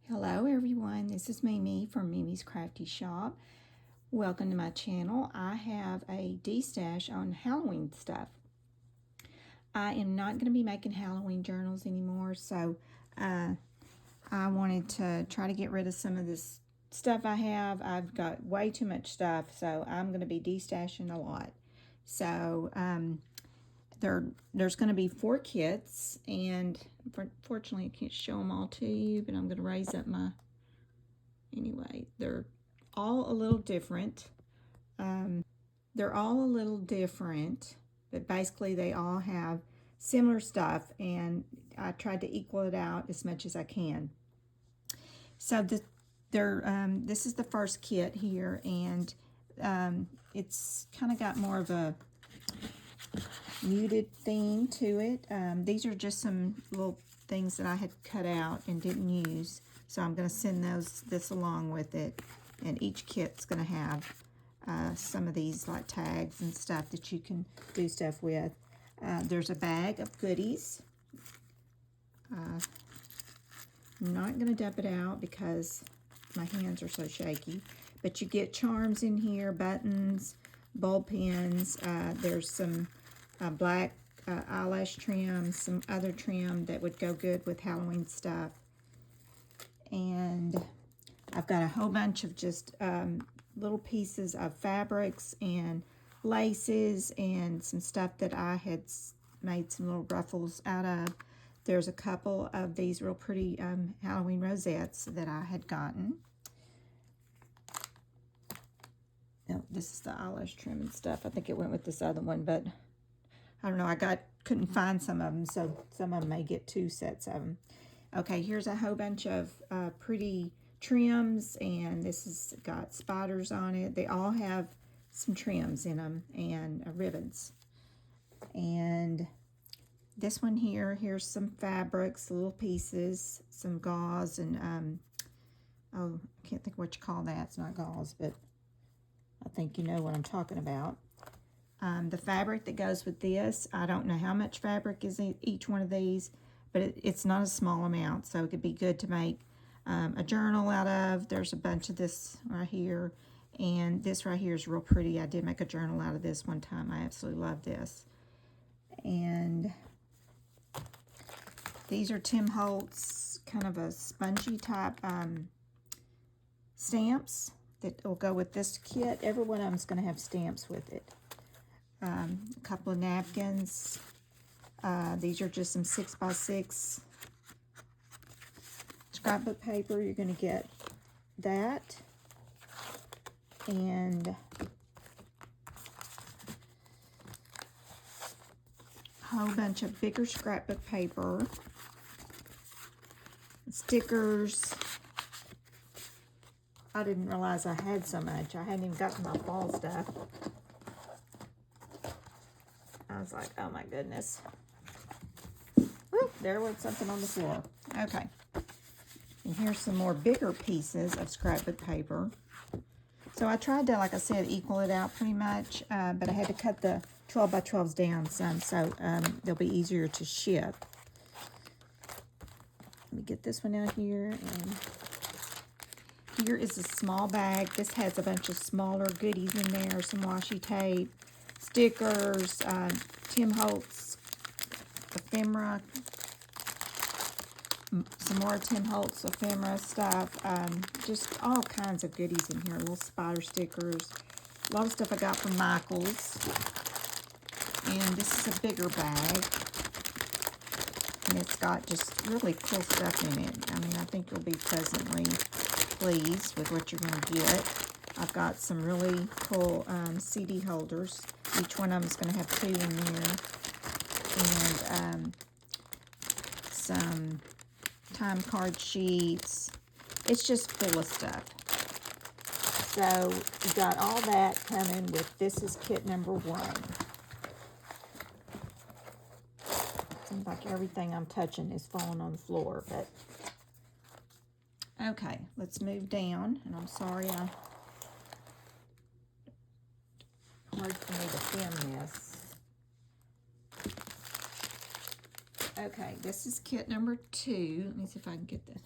Hello everyone, this is Mimi from Mimi's Crafty Shop. Welcome to my channel. I have a Destash on Halloween stuff. I am not going to be making Halloween journals anymore, so I wanted to try to get rid of some of this stuff I have. I've got way too much stuff, so I'm going to be destashing a lot. So there's going to be 4 kits, and fortunately I can't show them all to you, but I'm going to raise up my, anyway, they're all a little different. But basically they all have similar stuff, and I tried to equal it out as much as I can. So this is the first kit here, and it's kind of got more of a muted theme to it. These are just some little things that I had cut out and didn't use, so I'm going to send this along with it, and each kit's going to have some of these like tags and stuff that you can do stuff with. There's a bag of goodies. I'm not going to dump it out because my hands are so shaky, but you get charms in here, buttons, bulb pins. There's some black eyelash trim, some other trim that would go good with Halloween stuff. And I've got a whole bunch of just little pieces of fabrics and laces and some stuff that I had made some little ruffles out of. There's a couple of these real pretty Halloween rosettes that I had gotten. Oh, this is the eyelash trim and stuff. I think it went with this other one, but I don't know. Couldn't find some of them, so some of them may get 2 sets of them. Okay, here's a whole bunch of pretty trims, and this has got spiders on it. They all have some trims in them and ribbons. And this one here's some fabrics, little pieces, some gauze, and oh, I can't think what you call that. It's not gauze, but I think you know what I'm talking about. The fabric that goes with this, I don't know how much fabric is in each one of these, but it's not a small amount, so it could be good to make a journal out of. There's a bunch of this right here, and this right here is real pretty. I did make a journal out of this one time. I absolutely love this. And these are Tim Holtz, kind of a spongy type stamps that will go with this kit. Every one of them is going to have stamps with it. A couple of napkins. These are just some 6x6 scrapbook paper. You're going to get that. And a whole bunch of bigger scrapbook paper. Stickers. I didn't realize I had so much. I hadn't even gotten my fall stuff. I was like, oh my goodness. Woo, there was something on the floor. Okay. And here's some more bigger pieces of scrapbook paper. So I tried to, like I said, equal it out pretty much, but I had to cut the 12x12s down some, so they'll be easier to ship. Let me get this one out here. And here is a small bag. This has a bunch of smaller goodies in there, some washi tape, stickers, Tim Holtz ephemera, some more Tim Holtz ephemera stuff, just all kinds of goodies in here, little spider stickers, a lot of stuff I got from Michael's. And this is a bigger bag, and it's got just really cool stuff in it. I mean, I think you'll be pleasantly pleased with what you're going to get. I've got some really cool CD holders. Each one of them is going to have 2 in there. And some time card sheets. It's just full of stuff. So you got all that coming with, this is kit number 1. Seems like everything I'm touching is falling on the floor, but okay, let's move down. And I'm sorry, hard for me to film this. Okay, this is kit number 2. Let me see if I can get this.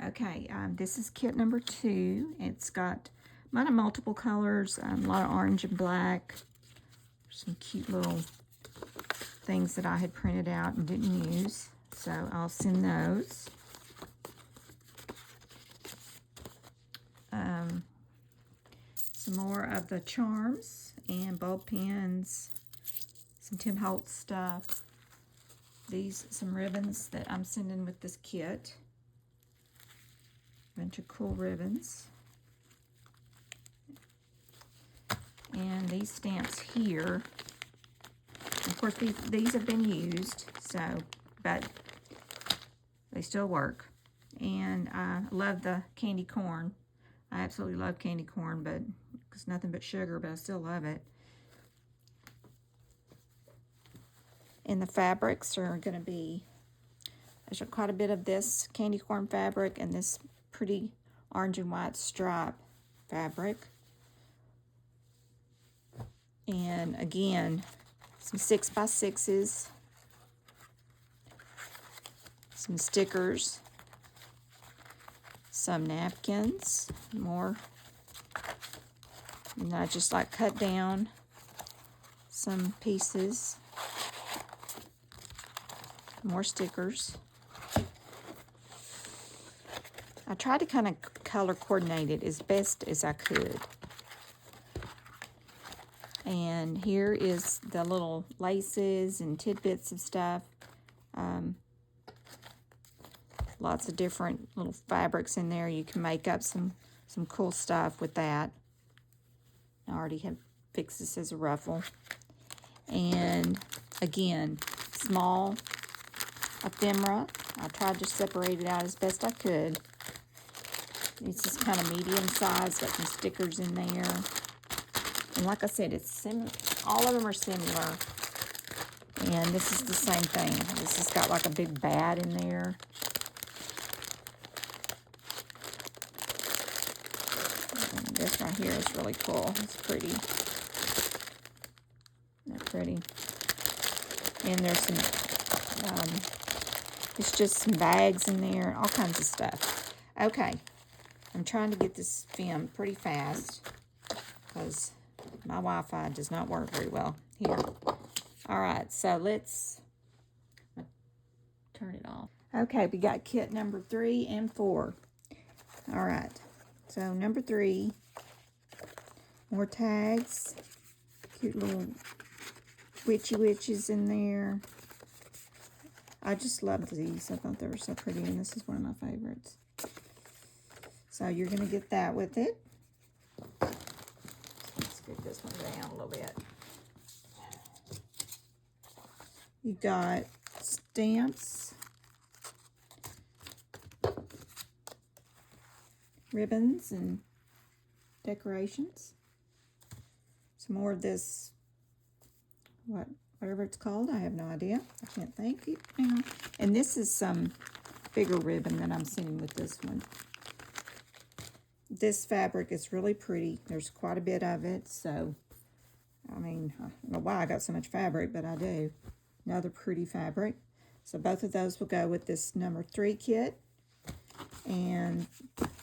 Okay, this is kit number 2. It's got mine are multiple colors, a lot of orange and black. Some cute little things that I had printed out and didn't use, so I'll send those. Some more of the charms and bulb pens, some Tim Holtz stuff. These some ribbons that I'm sending with this kit. A bunch of cool ribbons. And these stamps here. Of course, these have been used, so, but they still work. And I love the candy corn. I absolutely love candy corn, but it's nothing but sugar, but I still love it. And the fabrics are going to be, there's quite a bit of this candy corn fabric and this pretty orange and white stripe fabric. And again, some 6x6s, some stickers, some napkins, more. And I just like cut down some pieces, more stickers. I tried to kind of color coordinate it as best as I could. And here is the little laces and tidbits of stuff. Lots of different little fabrics in there. You can make up some cool stuff with that. I already have fixed this as a ruffle. And again, small ephemera. I tried to separate it out as best I could. It's just kind of medium size, got some stickers in there. And like I said, it's similar. All of them are similar. And this is the same thing. This has got like a big bat in there. And this right here is really cool. It's pretty. They're pretty. And there's some, it's just some bags in there, all kinds of stuff. Okay. I'm trying to get this filmed pretty fast because my Wi-Fi does not work very well here. All right, so let's turn it off. Okay, we got kit number 3 and 4. All right, so number 3, more tags, cute little witchy witches in there. I just love these. I thought they were so pretty, and this is one of my favorites. So you're going to get that with it. Let's get this one down a little bit. You got stamps, ribbons, and decorations. Some more of this, whatever it's called. I have no idea. I can't think it now. And this is some bigger ribbon that I'm sending with this one. This fabric is really pretty. There's quite a bit of it, so, I mean, I don't know why I got so much fabric, but I do. Another pretty fabric. So both of those will go with this number 3 kit. And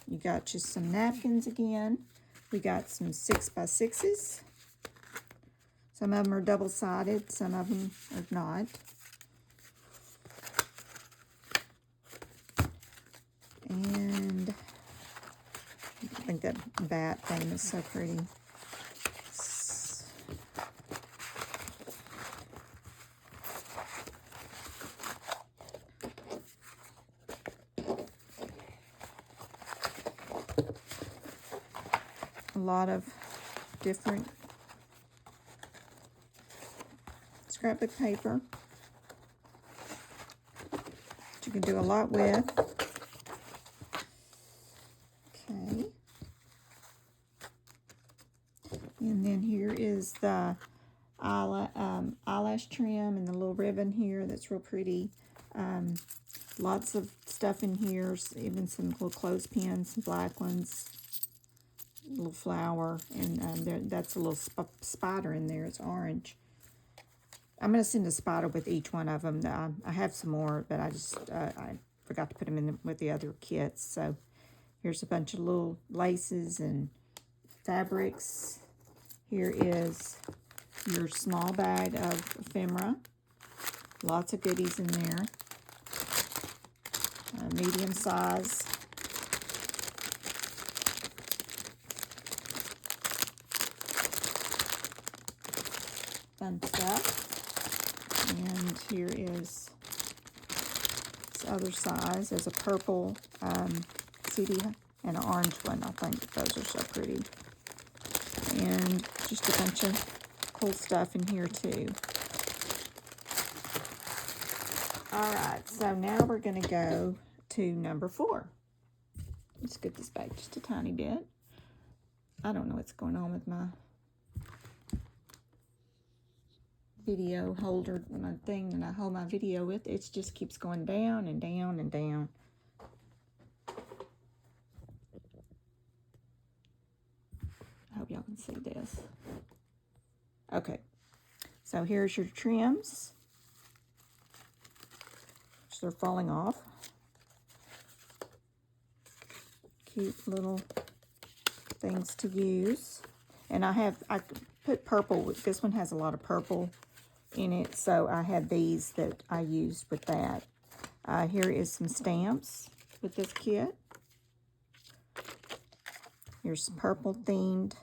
you got just some napkins again. We got some 6x6s. Some of them are double-sided, some of them are not. And I think that bat thing is so pretty. A lot of different scrapbook paper that you can do a lot with. Okay. And then here is the eyelash trim and the little ribbon here that's real pretty. Lots of stuff in here, even some little clothespins, some black ones, a little flower, and that's a little spider in there. It's orange. I'm going to send a spider with each one of them. I have some more, but I just, forgot to put them in with the other kits. So here's a bunch of little laces and fabrics. Here is your small bag of ephemera. Lots of goodies in there. Medium size. Fun stuff. And here is this other size. There's a purple CD and an orange one. I think those are so pretty. And just a bunch of cool stuff in here too. Alright, so now we're going to go to number 4. Let's get this back just a tiny bit. I don't know what's going on with my video holder, my thing that I hold my video with. It just keeps going down and down and down. I hope y'all can see this. Okay, so here's your trims. They're falling off. Cute little things to use. And I put purple. This one has a lot of purple in it, so I had these that I used with that. Here is some stamps with this kit. Here's some purple themed,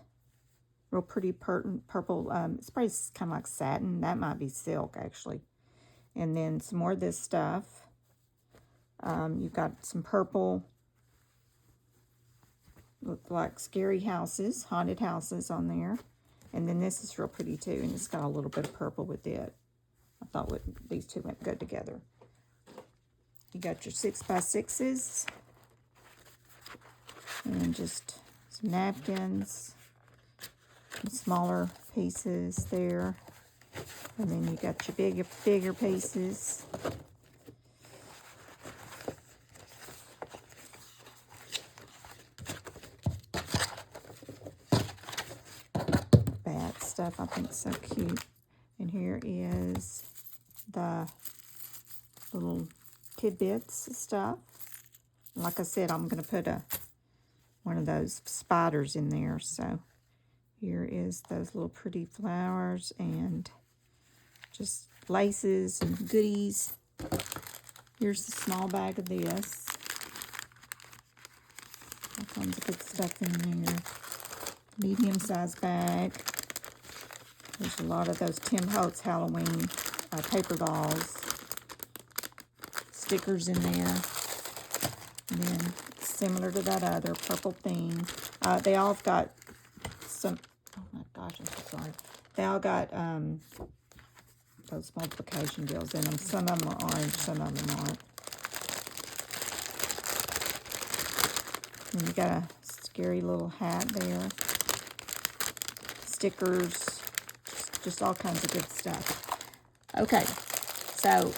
real pretty purple. It's probably kind of like satin. That might be silk actually. And then some more of this stuff. You've got some purple, look like scary houses, haunted houses on there. And then this is real pretty too, and it's got a little bit of purple with it. I thought these two went good together. You got your 6x6s. And just some napkins, some smaller pieces there. And then you got your bigger pieces. Bat stuff, I think so cute. And here is the little tidbits stuff. Like I said, I'm going to put one of those spiders in there. So here is those little pretty flowers and just laces and goodies. Here's the small bag of this. All kinds of good stuff in there. Medium-sized bag. There's a lot of those Tim Holtz Halloween paper dolls. Stickers in there. And then similar to that other purple theme. They all have got some, oh my gosh, I'm so sorry. They all got those multiplication deals in them. Some of them are orange, some of them aren't. And you got a scary little hat there. Stickers, just all kinds of good stuff. Okay, so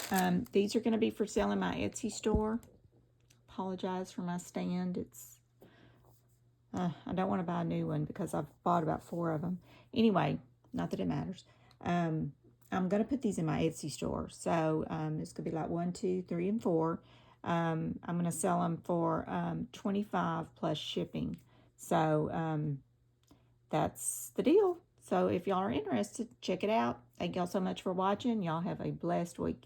these are going to be for sale in my Etsy store. Apologize for my stand. It's I don't want to buy a new one because I've bought about 4 of them. Anyway, not that it matters. I'm going to put these in my Etsy store. So it's going to be like 1, 2, 3, and 4. I'm going to sell them for $25 plus shipping. So that's the deal. So if y'all are interested, check it out. Thank y'all so much for watching. Y'all have a blessed week.